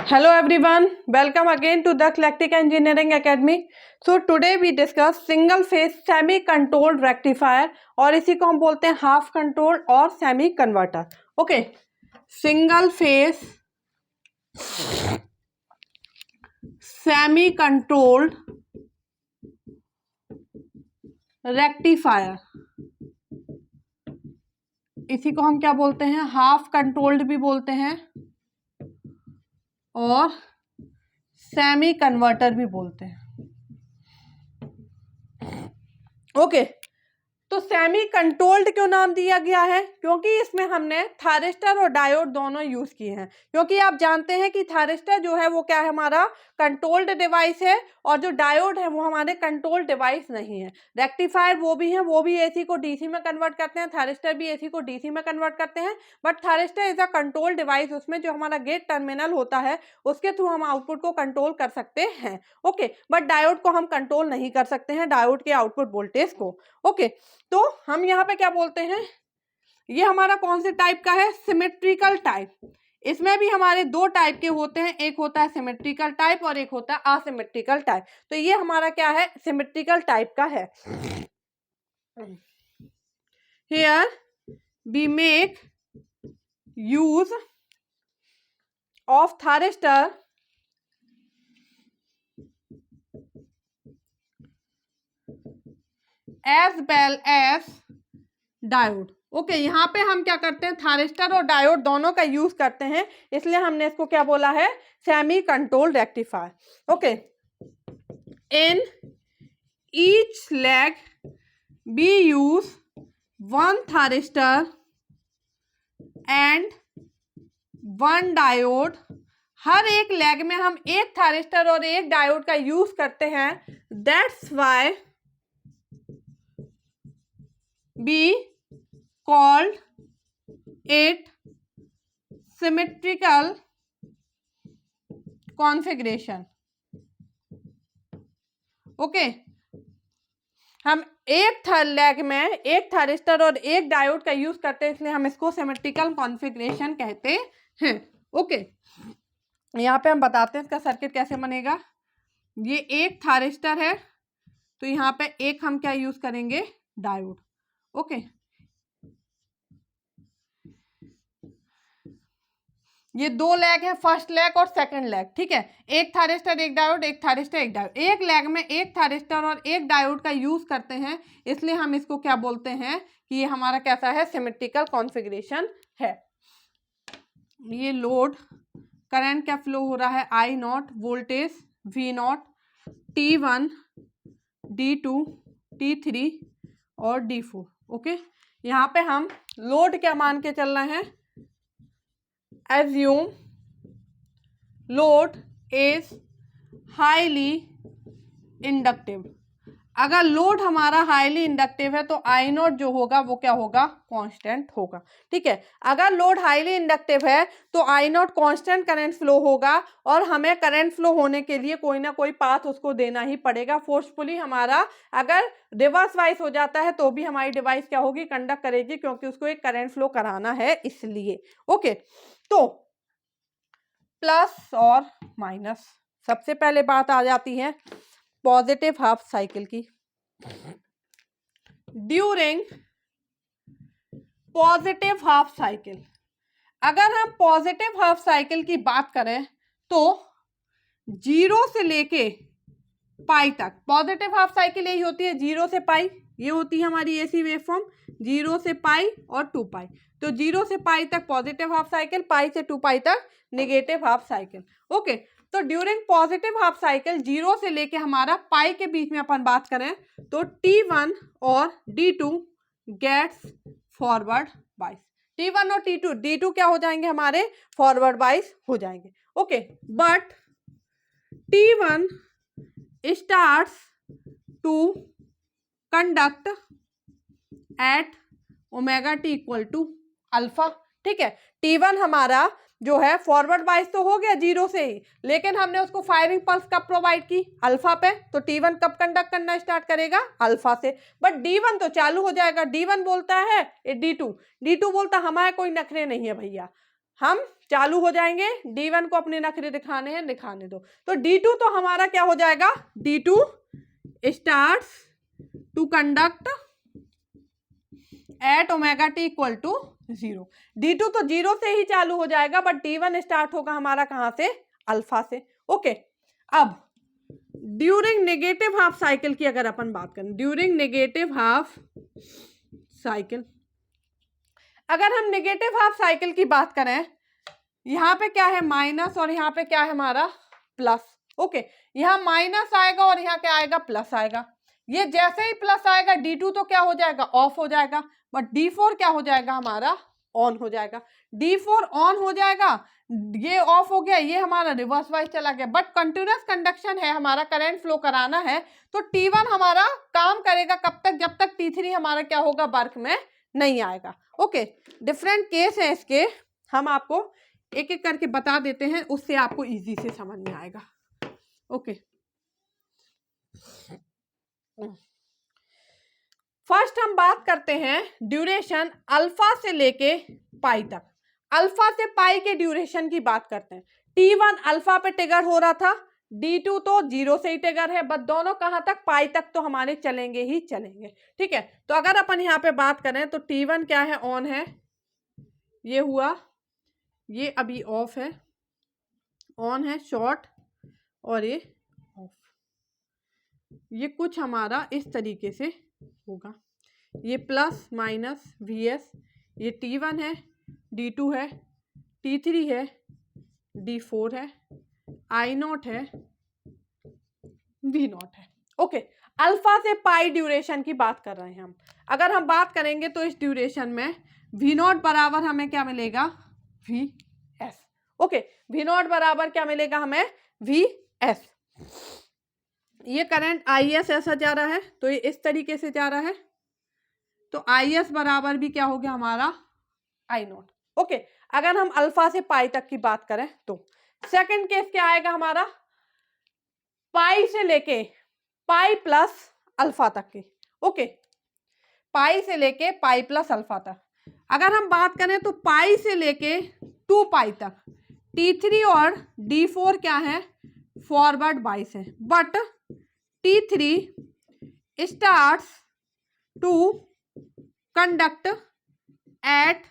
Hello everyone, welcome again to the Eclectic Engineering Academy. So today we discuss single phase semi controlled rectifier और इसी को हम बोलते हैं हाफ कंट्रोल्ड और semi converter. Okay, single phase semi controlled rectifier, इसी को हम क्या बोलते हैं, हाफ कंट्रोल्ड भी बोलते हैं और सेमी कन्वर्टर भी बोलते हैं. ओके, तो सेमी कंट्रोल्ड क्यों नाम दिया गया है? क्योंकि इसमें हमने थायरिस्टर और डायोड दोनों यूज किए हैं. क्योंकि आप जानते हैं कि थायरिस्टर जो है वो क्या है, हमारा कंट्रोल्ड डिवाइस है, और जो डायोड है वो हमारे कंट्रोल डिवाइस नहीं है. रेक्टिफायर वो भी है, वो भी एसी को डीसी में कन्वर्ट करते हैं, थायरिस्टर भी एसी को डीसी में कन्वर्ट करते हैं. But thyristor is a control device, उसमें जो हमारा गेट टर्मिनल होता है उसके थ्रू हम आउटपुट को कंट्रोल कर सकते हैं. ओके, बट डायोड को हम कंट्रोल नहीं कर सकते हैं, डायोड के आउटपुट वोल्टेज को. ओके, तो हम यहाँ पे क्या बोलते हैं, ये हमारा कौन से टाइप का है, सिमेट्रिकल टाइप. इसमें भी हमारे दो टाइप के होते हैं, एक होता है सिमेट्रिकल टाइप और एक होता है असिमेट्रिकल टाइप. तो ये हमारा क्या है, सिमेट्रिकल टाइप का है. Here we make use of thyristor as well as diode. Okay, यहाँ पे हम क्या करते हैं, थायरिस्टर और डायोड दोनों का यूज करते हैं, इसलिए हमने इसको क्या बोला है, semi control rectifier. Okay, in each leg we use one thyristor and one diode. हर एक लेग में हम एक थायरिस्टर और एक डायोड का यूज करते हैं. That's why we called it symmetrical configuration. Okay, हम एक लेग में एक थायरिस्टर और एक डायोड का यूज करते हैं, इसलिए हम इसको सिमेट्रिकल कॉन्फ़िगरेशन कहते हैं. ओके, यहाँ पे हम बताते हैं इसका सर्किट कैसे बनेगा. ये एक थायरिस्टर है, तो यहाँ पे एक हम क्या यूज करेंगे, डायोड. ओके, ये दो लेग है, फर्स्ट लेग और सेकंड लेग. ठीक है, एक थायरिस्टर एक डायोड, एक थायरिस्टर एक डायोड. एक लेग में एक थायरिस्टर और एक डायोड का यूज करते हैं, इसलिए हम इसको क्या बोलते हैं कि ये हमारा कैसा है, सिमेट्रिकल कॉन्फ़िगरेशन है. ये लोड करंट क्या फ्लो हो रहा है, I not, voltage V not, T1 D2 T3 और D4. ओके, यहाँ पे हम लोड क्या मान के चल रहे हैं, assume load is highly inductive. अगर लोड हमारा हाईली इंडक्टिव है तो आई नॉट जो होगा वो क्या होगा, कांस्टेंट होगा. ठीक है, अगर लोड हाईली इंडक्टिव है तो I not constant current flow होगा, और हमें करंट फ्लो होने के लिए कोई ना कोई पाथ उसको देना ही पड़ेगा फोर्सफुली. हमारा अगर रिवर्स वाइज हो जाता है तो भी हमारी डिवाइस क्या होगी, कंडक्ट करेगी, क्योंकि उसको एक करंट फ्लो कराना है इसलिए. ओके, तो प्लस और माइनस, सबसे पहले बात आ जाती है पॉजिटिव हाफ साइकिल की. ड्यूरिंग पॉजिटिव हाफ साइकिल, अगर हम पॉजिटिव हाफ साइकिल की बात करें तो 0 से लेके पाई तक, पॉजिटिव हाफ साइकिल यही होती है 0 से पाई, ये होती है हमारी एसी वेवफॉर्म, 0 से पाई और 2 पाई. तो 0 से पाई तक पॉजिटिव हाफ साइकिल, पाई से 2 पाई तक नेगेटिव हाफ साइकिल. ओके, तो ड्यूरिंग पॉजिटिव हाफ साइकिल 0 से लेके हमारा पाई के बीच में अपन बात करें तो T1 और D2 गेट्स फॉरवर्ड बाइस. T1 और D2 क्या हो जाएंगे, हमारे फॉरवर्ड बाइस हो जाएंगे. Okay, but T1 starts to conduct at omega T equal to alpha. ठीक है, T1 हमारा जो है फॉरवर्ड बाइस तो हो गया 0 से ही, लेकिन हमने उसको फायरिंग पल्स कब प्रोवाइड की, अल्फा पे. तो T1 कब कंडक्ट करना स्टार्ट करेगा, अल्फा से. बट D1 तो चालू हो जाएगा. D1 बोलता है D2 बोलता हमारे कोई नखरे नहीं है भैया, हम चालू हो जाएंगे, D1 को अपने नखरे दिखाने हैं, दिखाने दो। तो D2 तो हमारा क्या हो जाएगा, D2 starts to conduct at omega T equal to 0। D2 तो 0 से ही चालू हो जाएगा, बट D1 स्टार्ट होगा हमारा कहां से, अल्फा से। ओके, अब ड्यूरिंग नेगेटिव हाफ साइकिल की अगर अपन बात करें, ड्यूरिंग नेगेटिव हाफ साइकिल, अगर हम नेगेटिव हाफ साइकिल की बात करें, यहाँ पे क्या है माइनस और यहाँ पे क्या है हमारा प्लस। ओके, यहाँ माइनस आएगा और यहाँ क्या आएगा, प्लस आएगा। ये जैसे ही प्लस आएगा D2 तो क्या हो जाएगा, ऑफ हो जाएगा, बट D4 क्या हो जाएगा हमारा, ऑन हो जाएगा। D4 ऑन हो जाएगा, ये ऑफ हो गया, ये हमारा रिवर्स वाइज चला गया। बट कंटिन्यूअस कंडक्शन है, हमारा करंट फ्लो कराना है, तो T1 हमारा काम करेगा कब तक, जब तक T3 हमारा क्या होगा, वर्क में नहीं आएगा। ओके, डिफरेंट केस है इसके, हम आपको एक एक करके बता देते हैं, उससे आपको इजी से समझ में आएगा। ओके, फर्स्ट हम बात करते हैं ड्यूरेशन अल्फा से लेके पाई तक। अल्फा से पाई के ड्यूरेशन की बात करते हैं। T1 अल्फा पे ट्रिगर हो रहा था, D2 तो 0 से ही ट्रिगर है, बट दोनों कहां तक, पाई तक तो हमारे चलेंगे ही चलेंगे। ठीक है, तो अगर अपन यहाँ पे बात करें तो T1 क्या है, ऑन है, ये हुआ, ये अभी ऑफ है, ऑन है शॉर्ट, और ये ऑफ। ये कुछ हमारा इस तरीके से होगा, ये प्लस माइनस Vs, ये T1 है, D2 है, T3 है, D4 है, I0 है, V0 है। ओके, अल्फा से पाई ड्यूरेशन की बात कर रहे हैं हम। अगर हम बात करेंगे तो इस ड्यूरेशन में V0 बराबर हमें क्या मिलेगा, Vs। ओके, V0 बराबर क्या मिलेगा हमें, Vs। ये करंट Is ऐसा जा रहा है, तो ये इस तरीके से जा रहा है, तो Is बराबर भी क्या हो गया हमारा, I0। ओके, अगर हम अल्फा से पाई तक की बात करें तो सेकंड केस क्या आएगा हमारा, पाई से लेके पाई प्लस अल्फा तक की। ओके, पाई से लेके पाई प्लस अल्फा तक। अगर हम बात करें तो पाई से लेके 2 पाई तक T3 और D4 क्या है, फॉरवर्ड बाइस है, but T3 starts to conduct at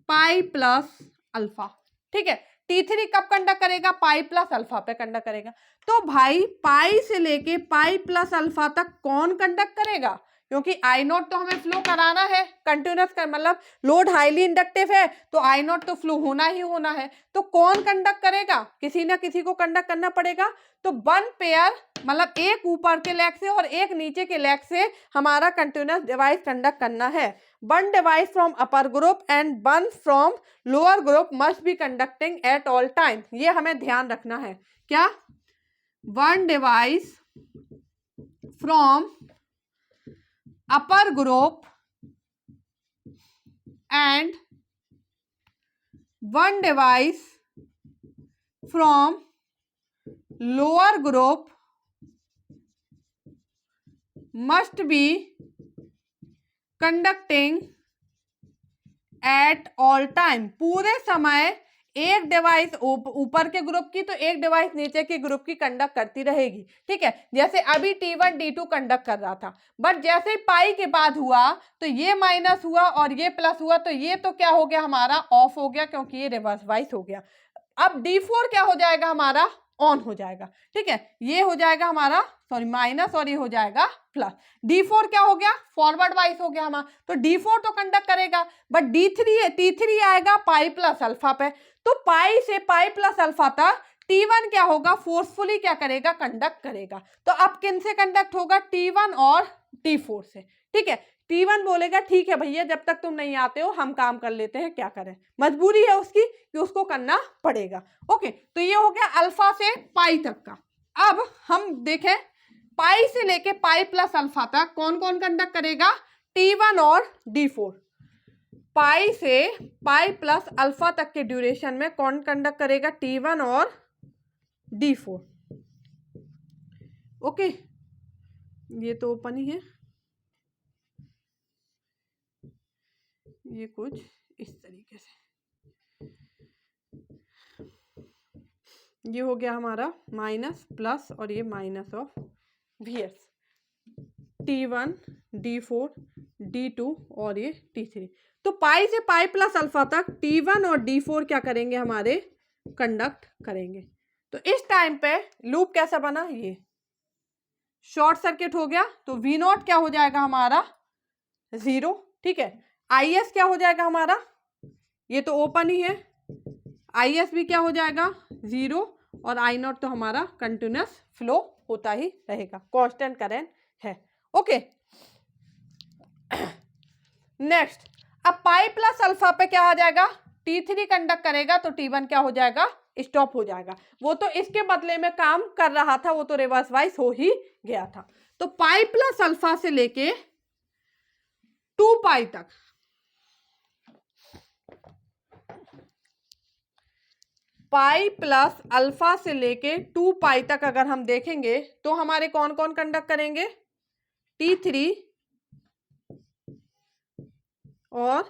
pi plus alpha. ठीक है, T3 कब कंडक्ट करेगा, पाई प्लस अल्फा पे कंडक्ट करेगा। तो भाई पाई से लेके पाई प्लस अल्फा तक कौन कंडक्ट करेगा, क्योंकि I0 तो हमें फ्लो कराना है, कंटिन्यूअस कर, मतलब लोड हाईली इंडक्टिव है, तो I0 तो फ्लो होना ही होना है। तो कौन कंडक्ट करेगा, किसी ना किसी को कंडक्ट करना पड़ेगा। तो 1 पेयर, मतलब एक ऊपर के लेग से और एक नीचे के लेग से हमारा कंटिन्यूअस डिवाइस कंडक्ट करना है। 1 device from upper group and 1 from lower group must be conducting at all time. ये हमें ध्यान रखना है, क्या, 1 device from upper group and 1 device from lower group must be conducting at all time। पूरे समय एक डिवाइस ऊपर के ग्रुप की तो एक डिवाइस नीचे के ग्रुप की कंडक्ट करती रहेगी। ठीक है, जैसे अभी T1 D2 कंडक्ट कर रहा था, बट जैसे ही पाई के बाद हुआ तो ये माइनस हुआ और ये प्लस हुआ, तो ये तो क्या हो गया हमारा, ऑफ हो गया, क्योंकि ये रिवर्स वाइस हो गया। अब D4 क्या हो जाएगा हमारा, ऑन हो जाएगा। ठीक है, ये हो जाएगा हमारा, सॉरी माइनस, और ये हो जाएगा प्लस। D4 क्या हो गया, फॉरवर्ड वाइस हो गया हमारा, तो D4 तो कंडक्ट करेगा, बट T3 आएगा पाई प्लस अल्फा पे, तो पाई से पाई प्लस अल्फा तक T1 क्या होगा, फोर्सफुली क्या करेगा, कंडक्ट करेगा। तो अब किन से कंडक्ट होगा, T1 और T4 से। ठीक है, T1 बोलेगा ठीक है भैया, जब तक तुम नहीं आते हो हम काम कर लेते हैं, क्या करें, मजबूरी है उसकी कि उसको करना पड़ेगा। ओके, तो ये हो गया अल्फा से पाई तक का। अब हम देखें पाई से लेके पाई प्लस अल्फा तक कौन कौन कंडक्ट करेगा, T1 और D4। पाई से पाई प्लस अल्फा तक के ड्यूरेशन में कौन कंडक्ट करेगा, T1 और D4। ओके, ये तो ओपन ही है, ये कुछ इस तरीके से। ये हो गया हमारा माइनस प्लस और ये minus of Vs, T1 D4 D2 और ये T3। तो पाई से पाई प्लस अल्फा तक T1 और D4 क्या करेंगे, हमारे कंडक्ट करेंगे। तो इस टाइम पे लूप कैसा बना, ये शॉर्ट सर्किट हो गया। तो V नॉट क्या हो जाएगा हमारा 0, ठीक है। IS क्या हो जाएगा हमारा, ये तो ओपन ही है, IS भी क्या हो जाएगा 0 और I नॉट तो हमारा कंटिन्यूस फ्लो होता ही रहेगा, कांस्टेंट करंट है। ओके, नेक्स्ट, अब पाई प्लस अल्फा पे क्या आ जाएगा, T3 कंडक्ट करेगा तो T1 क्या हो जाएगा, स्टॉप हो जाएगा। वो तो इसके बदले में काम कर रहा था, वो तो रिवर्स वाइज हो ही गया था। तो पाई प्लस अल्फा से लेके 2 पाई तक, पाई प्लस अल्फा से लेके 2 पाई तक अगर हम देखेंगे तो हमारे कौन कौन कंडक्ट करेंगे, T3 और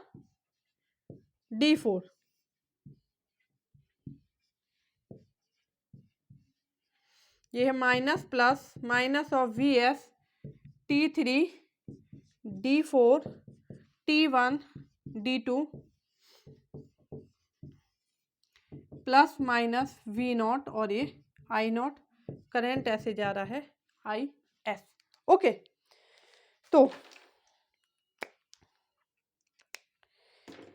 D4। ये है minus plus minus of Vs T3 D4 T1 D2 plus minus V not और ये I नॉट, करंट ऐसे जा रहा है IS। ओके, तो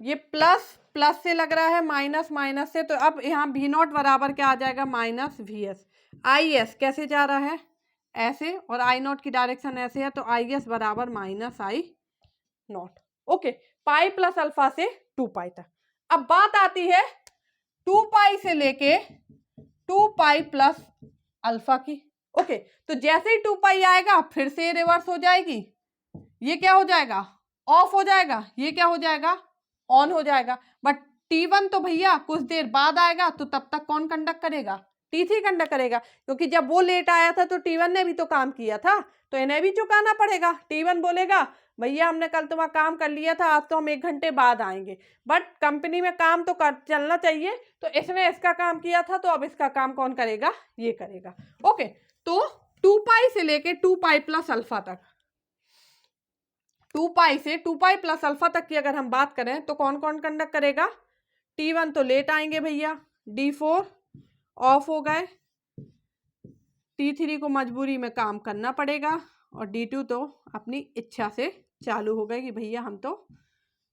ये प्लस प्लस से लग रहा है, माइनस माइनस से, तो अब यहाँ V नॉट बराबर क्या आ जाएगा, माइनस Vs। IS कैसे जा रहा है, ऐसे, और I नॉट की डायरेक्शन ऐसे है, तो IS बराबर minus I not. Okay, pi plus alpha से 2 पाई तक। अब बात आती है 2 पाई से लेके 2 पाई प्लस अल्फा की। ओके, तो जैसे ही 2 पाई आएगा फिर से रिवर्स हो जाएगी, ये क्या हो जाएगा, ऑफ हो जाएगा, ये क्या हो जाएगा, ऑन हो जाएगा। बट T1 तो भैया कुछ देर बाद आएगा, तो तब तक कौन कंडक्ट करेगा, T3 कंडक्ट करेगा, क्योंकि जब वो लेट आया था तो T1 ने भी तो काम किया था, तो इन्हें भी चुकाना पड़ेगा। T1 बोलेगा भैया हमने कल तुम्हारा काम कर लिया था, आज तो हम 1 घंटे बाद आएंगे, बट कंपनी में काम तो कर चलना चाहिए, तो इसने इसका काम किया था, तो अब इसका काम कौन करेगा, ये करेगा। ओके, तो 2 पाई से लेके 2 पाई प्लस अल्फा तक, 2 पाई से 2 पाई प्लस अल्फा तक की अगर हम बात करें तो कौन कौन कंडक्ट करेगा, T1 तो लेट आएंगे भैया, D4 ऑफ हो गए, T3 को मजबूरी में काम करना पड़ेगा, और D2 तो अपनी इच्छा से चालू हो गए कि भैया हम तो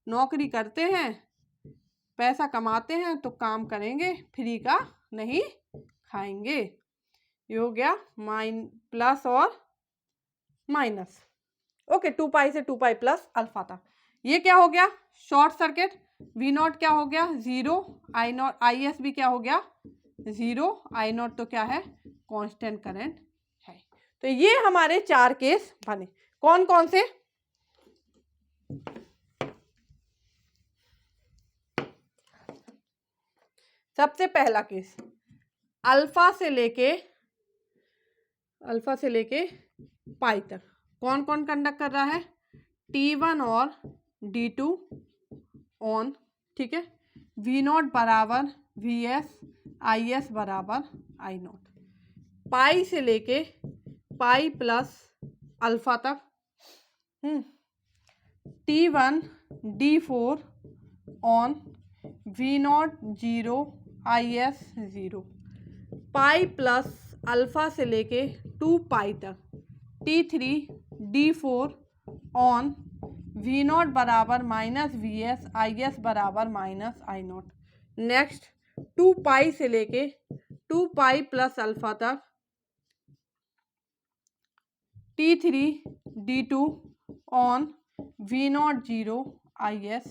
नौकरी करते हैं, पैसा कमाते हैं, तो काम करेंगे, फ्री का नहीं खाएंगे। ये हो गया प्लस और माइनस। ओके, 2 पाई से 2 पाई प्लस अल्फा था। ये क्या हो गया, शॉर्ट सर्किट, V नॉट क्या हो गया 0, I नॉट IS भी क्या हो गया 0, I नॉट तो क्या है कांस्टेंट करंट है। तो ये हमारे 4 केस बने। कौन कौन से, सबसे पहला केस, अल्फा से लेके पाई तक कौन कौन कंडक्ट कर रहा है, T1 और D2 ऑन, ठीक है। V नॉट बराबर Vs, IS बराबर I नॉट। पाई से लेके पाई प्लस अल्फा तक T1 D4 on, V not 0, IS 0। Pi plus alpha से लेके 2 पाई तक T3 D4 on, V not बराबर माइनस Vs, IS बराबर माइनस I नॉट। नेक्स्ट 2 पाई से लेके 2 पाई प्लस अल्फा तक T3 D2 on, V not 0, IS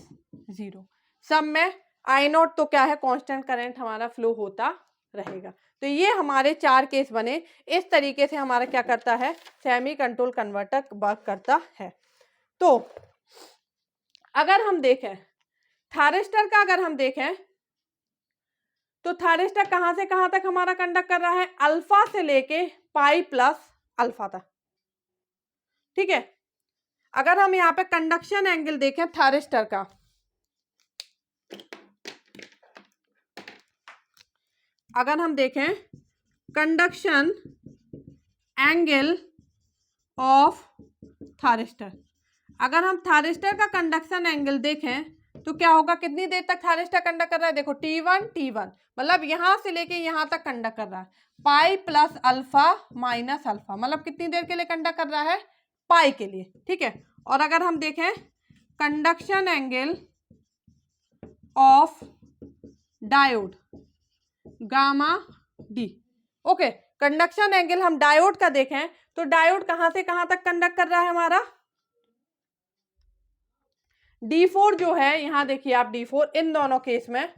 0। सब में I नॉट तो क्या है कांस्टेंट करंट हमारा फ्लो होता रहेगा। तो ये हमारे 4 केस बने। इस तरीके से हमारा क्या करता है, सेमी कंट्रोल कन्वर्टर वर्क करता है। तो अगर हम देखें थायरिस्टर का, अगर हम देखें तो थायरिस्टर कहां से कहां तक हमारा कंडक्ट कर रहा है, अल्फा से लेके पाई प्लस अल्फा तक, ठीक है। अगर हम यहाँ पे कंडक्शन एंगल देखें थायरिस्टर का, अगर हम देखें कंडक्शन एंगल ऑफ थायरिस्टर, अगर हम थायरिस्टर का कंडक्शन एंगल देखें तो क्या होगा, कितनी देर तक थायरिस्टर कंडक्ट कर रहा है, देखो T1 मतलब यहां से लेके यहां तक कंडक्ट कर रहा है, पाई प्लस अल्फा माइनस अल्फा, मतलब कितनी देर के लिए कंडक्ट कर रहा है, पाई के लिए, ठीक है। और अगर हम देखें conduction angle of diode gamma D, okay, conduction angle हम डायोड का देखें तो डायोड कहां से कहां तक कंडक्ट कर रहा है हमारा, D4 जो है, यहां देखिए आप D4 इन दोनों केस में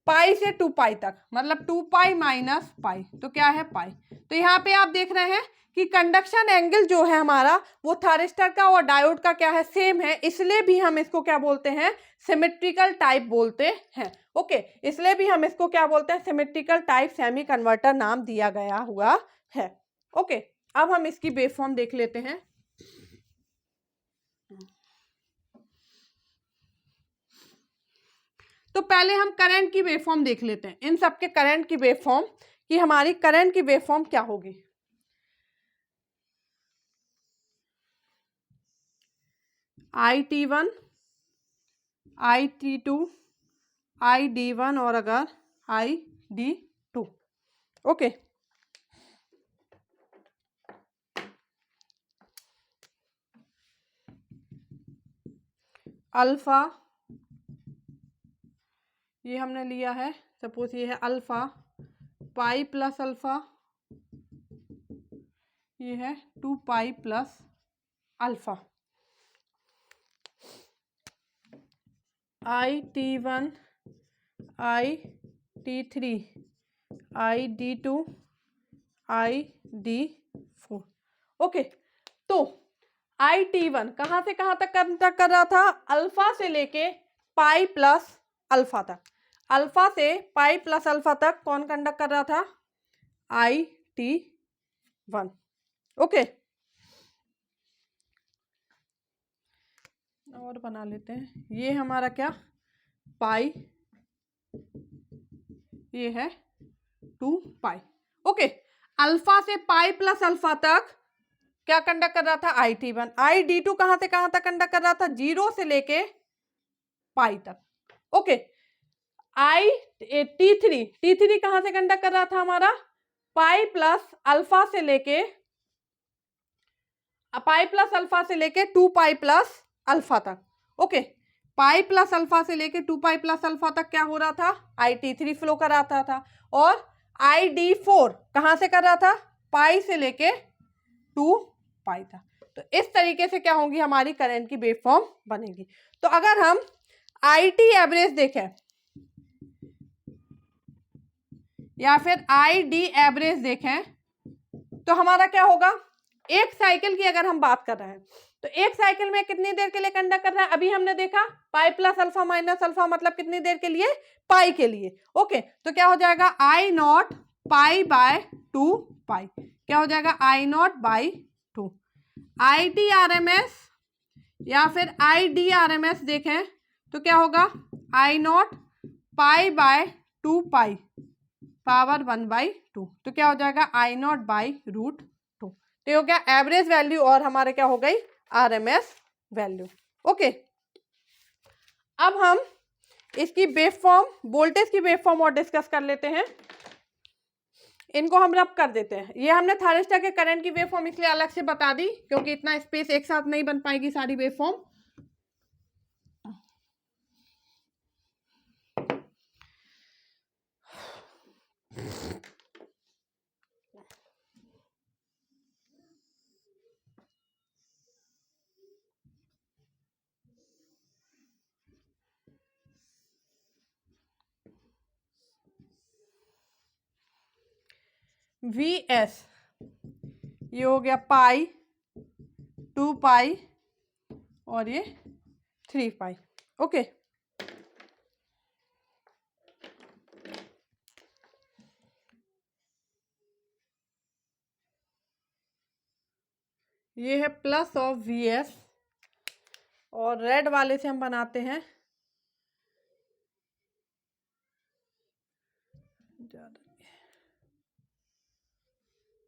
पाई से 2 पाई तक, मतलब 2 पाई माइनस पाई, तो क्या है पाई। तो यहाँ पे आप देख रहे हैं कि कंडक्शन एंगल जो है हमारा वो थायरिस्टर का और डायोड का क्या है, सेम है, इसलिए भी हम इसको क्या बोलते हैं, सिमेट्रिकल टाइप बोलते हैं, ओके, इसलिए भी हम इसको क्या बोलते हैं, सिमेट्रिकल टाइप सेमी कन्वर्टर नाम दिया गया हुआ है, ओके। अब हम इसकी वेवफॉर्म देख लेते हैं। तो पहले हम करंट की वेवफॉर्म देख लेते हैं, इन सबके करंट की वेवफॉर्म, कि हमारी करंट की वेवफॉर्म क्या होगी। IT1, IT2, ID1 और अगर ID2, ओके। अल्फा ये हमने लिया है, सपोज ये है अल्फा, पाई प्लस अल्फा, ये है 2 पाई plus alpha. IT1, IT3, ID2, ID4, okay. तो IT1 कहां से कहां तक कंडक्ट कर रहा था, अल्फा से लेके पाई प्लस अल्फा तक, अल्फा से पाई प्लस अल्फा तक कौन कंडक्ट कर रहा था, IT1, ओके। और बना लेते हैं, ये हमारा क्या पाई, ये है 2 पाई, ओके। अल्फा से पाई प्लस अल्फा तक क्या कंडक्ट कर रहा था, IT1। ID2 कहां से कहां तक कंडक्ट कर रहा था, 0 से लेके पाई तक, ओके। T3 कहां से कंडक्ट कर रहा था हमारा, पाई प्लस अल्फा से लेके 2 पाई प्लस अल्फा तक, ओके। पाई प्लस अल्फा से लेके 2 पाई प्लस अल्फा तक क्या हो रहा था, IT3 फ्लो कराता था। और ID4 कहां से कर रहा था, पाई से लेके 2 पाई था। तो इस तरीके से क्या होगी हमारी करंट की वेवफॉर्म बनेगी। तो अगर हम IT एवरेज देखें या फिर ID एवरेज देखें तो हमारा क्या होगा, एक साइकिल की अगर हम बात कर रहे हैं तो एक साइकिल में कितनी देर के लिए कंडक्ट कर रहा है, अभी हमने देखा पाई प्लस अल्फा माइनस अल्फा, मतलब कितनी देर के लिए, पाई के लिए, ओके। तो क्या हो जाएगा, I0 पाई बाय 2 पाई, क्या हो जाएगा, I0 बाई 2। ITRMS या फिर IDRMS देखें तो क्या होगा, I0 pi by 2 pi power 1/2, तो क्या हो जाएगा, I0 बाई √2। तो ये हो गया एवरेज वैल्यू और हमारे क्या हो गई, RMS वैल्यू, ओके। अब हम इसकी वेवफॉर्म, वोल्टेज की वेवफॉर्म और डिस्कस कर लेते हैं। इनको हम रब कर देते हैं। ये हमने थायरिस्टर के करंट की वेवफॉर्म इसलिए अलग से बता दी क्योंकि इतना स्पेस एक साथ नहीं बन पाएगी सारी वेवफॉर्म। VS ये हो गया पाई, 2 पाई और ये 3 पाई, ओके। ये है प्लस ऑफ VS और रेड वाले से हम बनाते हैं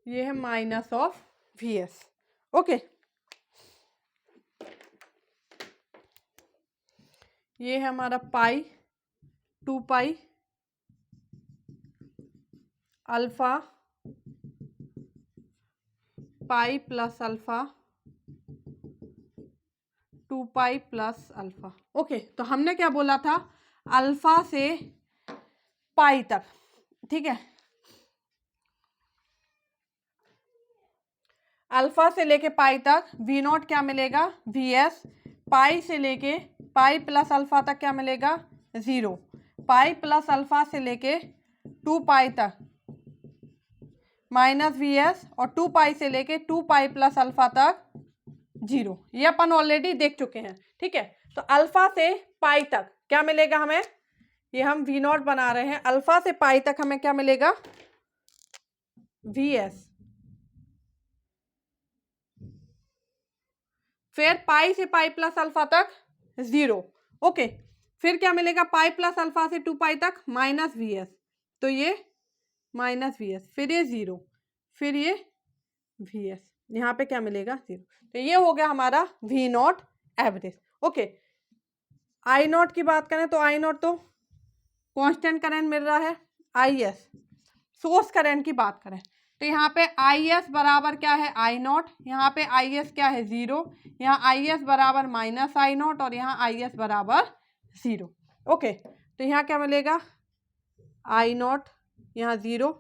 ये है minus of V S. Okay, ये है हमारा पाई 2 पाई अल्फा पाई प्लस अल्फा 2 पाई प्लस अल्फा। ओके, तो हमने क्या बोला था, अल्फा से पाई तक, ठीक है, अल्फा से लेके पाई तक वी नॉट क्या मिलेगा, वी एस। पाई से लेके पाई प्लस अल्फा तक क्या मिलेगा, 0। पाई प्लस अल्फा से लेके 2 पाई तक माइनस वी एस, और 2 पाई से लेके 2 पाई प्लस अल्फा तक 0। ये अपन ऑलरेडी देख चुके हैं, ठीक है। तो अल्फा से पाई तक क्या मिलेगा हमें, ये हम वी नॉट बना रहे हैं, अल्फा से पाई तक हमें क्या मिलेगा, वी एस। फिर पाई से पाई प्लस अल्फा तक 0। ओके, फिर क्या मिलेगा, पाई प्लस अल्फा से 2 पाई तक माइनस वी एस, तो ये माइनस वी एस, फिर ये 0, फिर ये वी एस, यहाँ पे क्या मिलेगा, 0। तो ये हो गया हमारा V naught average. Okay, I naught की बात करें तो आई नॉट तो कांस्टेंट करंट मिल रहा है। आई एस सोर्स करंट की बात करें तो यहाँ पे आई एस बराबर क्या है, आई नॉट, यहाँ पे आई एस क्या है, 0, यहाँ आई एस बराबर माइनस आई नॉट, और यहाँ आई एस बराबर 0। ओके, तो यहाँ क्या मिलेगा, आई नॉट, यहाँ 0,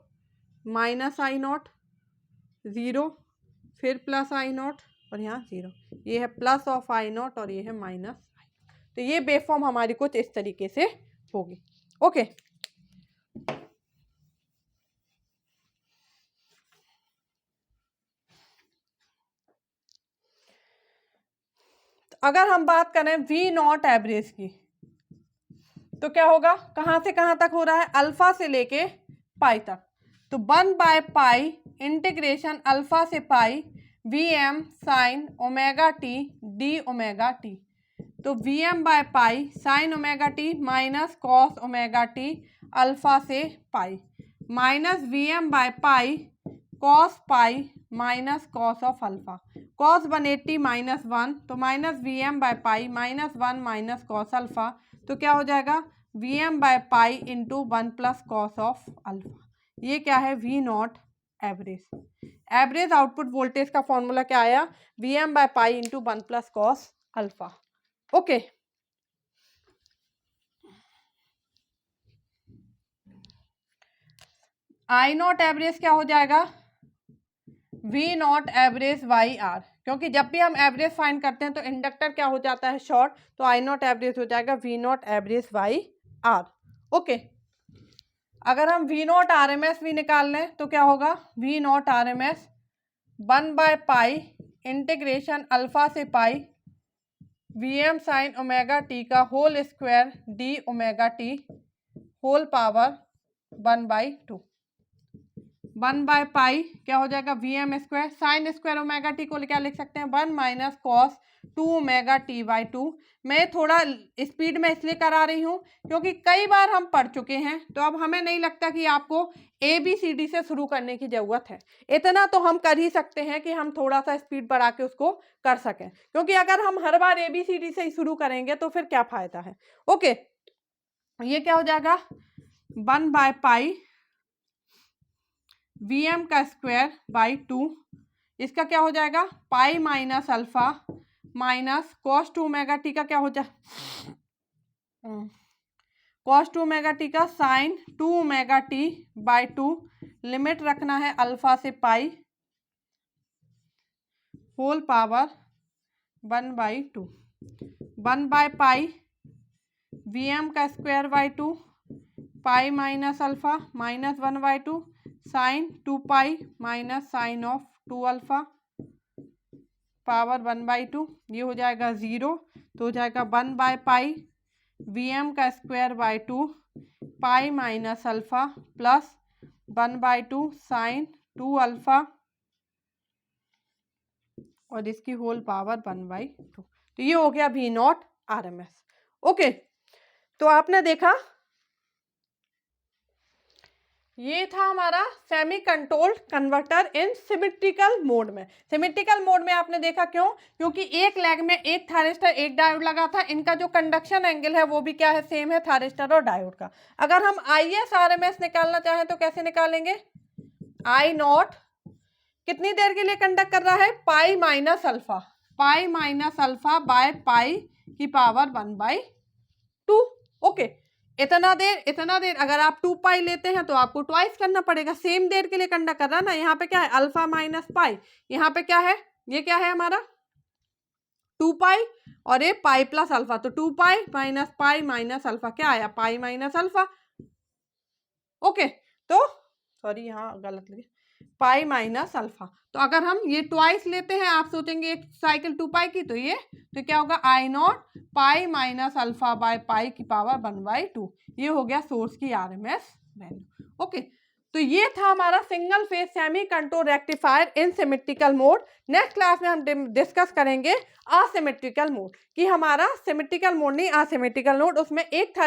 माइनस आई नॉट 0, फिर प्लस आई नॉट, और यहाँ 0। ये है प्लस ऑफ आई नॉट और ये है माइनस आई। तो ये वेवफॉर्म हमारी कुछ इस तरीके से होगी। ओके, अगर हम बात करें वी नॉट एवरेज की तो क्या होगा, कहाँ से कहाँ तक हो रहा है, अल्फा से लेके पाई तक। तो 1 बाय पाई इंटीग्रेशन अल्फा से pi V M sine omega T D omega T. तो V M by pi sine omega T minus cos omega T alpha से pi, minus V M by pi cos pi minus cos of alpha. Cos 180 minus 1, तो minus V M by pi minus 1 minus cos alpha, तो क्या हो जाएगा, V M by pi into 1 plus cos of alpha. ये क्या है, V naught average. Average output voltage का फॉर्मूला क्या आया, V M by pi into 1 plus cos alpha. Okay, I naught average क्या हो जाएगा, V naught average by R, क्योंकि जब भी हम एवरेज फाइंड करते हैं तो इंडक्टर क्या हो जाता है, शॉर्ट, तो आई नॉट एवरेज हो जाएगा V naught average by R. Okay, अगर हम V naught R M S भी निकाल लें तो क्या होगा, V naught R M S 1 by pi integration alpha से pi V M sine omega T का whole square D omega T whole power 1/2। 1 by pi क्या हो जाएगा, V M square, sine square omega T को क्या लिख सकते हैं, 1 minus cos 2 omega T by 2। मैं थोड़ा स्पीड में इसलिए करा रही हूँ क्योंकि कई बार हम पढ़ चुके हैं, तो अब हमें नहीं लगता कि आपको ए बी सी डी से शुरू करने की ज़रूरत है। इतना तो हम कर ही सकते हैं कि हम थोड़ा सा स्पीड बढ़ा के उसको कर सकें, क्योंकि अगर हम हर बार ए बी सी डी से ही शुरू करेंगे तो फिर क्या फ़ायदा है। ओके, ये क्या हो जाएगा, 1 बाय पाई वी एम का स्क्वायर बाई 2, इसका क्या हो जाएगा, pi minus alpha minus cos 2 omega T का क्या हो जाए, कॉस 2 ओमेगा टी का sine 2 omega T by 2, limit रखना है अल्फा से pi whole power 1/2। 1 by pi V M का square by 2 pi minus alpha minus 1/2 sine 2 pi minus sine of 2 alpha power 1/2। ये हो जाएगा 0, तो हो जाएगा 1 बाय पाई वी एम का square by 2 pi minus alpha plus 1/2 sine 2 alpha और इसकी होल पावर 1/2। तो ये हो गया V naught R M S. Okay, तो आपने देखा ये था हमारा semi controlled converter in symmetrical mode में। सिमेट्रिकल मोड में आपने देखा क्यों? क्योंकि एक लेग में एक थायरिस्टर एक डायोड लगा था, इनका जो कंडक्शन एंगल है वो भी क्या है? सेम है थायरिस्टर और डायोड का। अगर हम ISRMS निकालना चाहें तो कैसे निकालेंगे? I नॉट कितनी देर के लिए कंडक्ट कर रहा है? पाई minus alpha, pi minus alpha by pi की पावर 1/2। ओके, इतना देर अगर आप 2 पाई लेते हैं तो आपको ट्वाइस करना पड़ेगा, सेम देर के लिए कंडक्ट कर रहा है ना। यहाँ पे क्या है? अल्फा माइनस पाई, यहाँ पे क्या है? ये क्या है हमारा? 2 पाई, और ये पाई प्लस अल्फा, तो 2 पाई माइनस अल्फा क्या आया? पाई माइनस अल्फा। ओके, तो सॉरी यहाँ गलत लगे, पाई माइनस अल्फा। तो अगर हम ये ट्वाइस लेते हैं, आप सोचेंगे एक साइकिल 2 पाई की, तो क्या होगा? I not pi minus alpha by pi की पावर 1/2। ये हो गया सोर्स की RMS वैल्यू। ओके, तो ये था हमारा single phase semi control rectifier इन सिमेट्रिकल मोड। नेक्स्ट क्लास में हम डिस्कस करेंगे असिमेट्रिकल मोड, कि हमारा सिमेट्रिकल मोड नहीं असिमेट्रिकल मोड, उसमें एक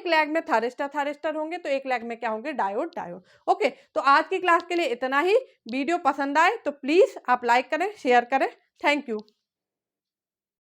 लेग में थायरिस्टर होंगे, तो एक लेग में क्या होंगे? डायोड। ओके, तो आज की क्लास के लिए इतना ही। वीडियो पसंद आए तो प्लीज आप लाइक करें, शेयर करें। Thank you.